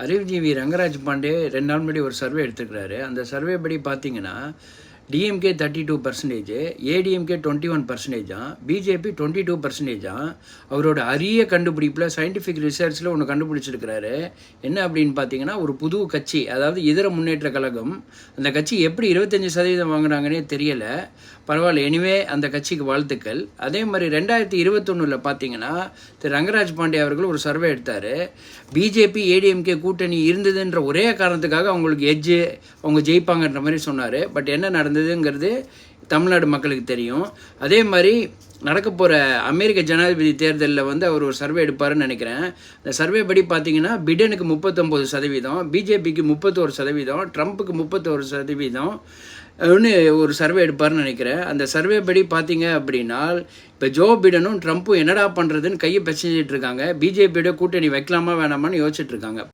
அறிவுஜீவி ரங்கராஜ் பாண்டே 2 நாள் முன்னாடி ஒரு சர்வே எடுத்துக்கிறாரு. அந்த சர்வே படி பார்த்தீங்கன்னா, டிஎம்கே 32%, ஏடிஎம்கே 21%, பிஜேபி 22%. அவரோட அரிய கண்டுபிடிப்பில் சயின்டிஃபிக் ரிசர்ச்சில் ஒன்று கண்டுபிடிச்சிருக்கிறாரு. என்ன அப்படின்னு பார்த்தீங்கன்னா, ஒரு புது கட்சி, அதாவது இதர முன்னேற்ற கழகம். அந்த கட்சி எப்படி 25% வாங்கினாங்கன்னே தெரியலை. பரவாயில்ல, எனிவே அந்த கட்சிக்கு வாழ்த்துக்கள். அதே மாதிரி 2021 பார்த்தீங்கன்னா, திரு ரங்கராஜ் பாண்டே அவர்கள் ஒரு சர்வே எடுத்தார். பிஜேபி ஏடிஎம்கே கூட்டணி இருந்ததுன்ற ஒரே காரணத்துக்காக அவங்களுக்கு அவங்க ஜெயிப்பாங்கன்ற மாதிரி சொன்னார். பட் என்ன நடந்ததுங்கிறது தமிழ்நாடு மக்களுக்கு தெரியும். அதே மாதிரி நடக்க போகிற அமெரிக்க ஜனாதிபதி தேர்தலில் அவர் ஒரு சர்வே எடுப்பாருன்னு நினைக்கிறேன். அந்த சர்வே படி பார்த்தீங்கன்னா, பிடனுக்கு 39%, பிஜேபிக்கு 31%, ட்ரம்ப்புக்கு 31% ஒரு சர்வே எடுப்பார்னு நினைக்கிறேன். அந்த சர்வே படி பார்த்தீங்க அப்படின்னா, இப்போ ஜோ பிடனும் ட்ரம்ப்பும் என்னடா பண்ணுறதுன்னு கையை பிசைஞ்சிட்டு இருக்காங்க. பிஜேபியோட கூட்டணி வைக்கலாமா வேணாமான்னு யோசிச்சுட்டு இருக்காங்க.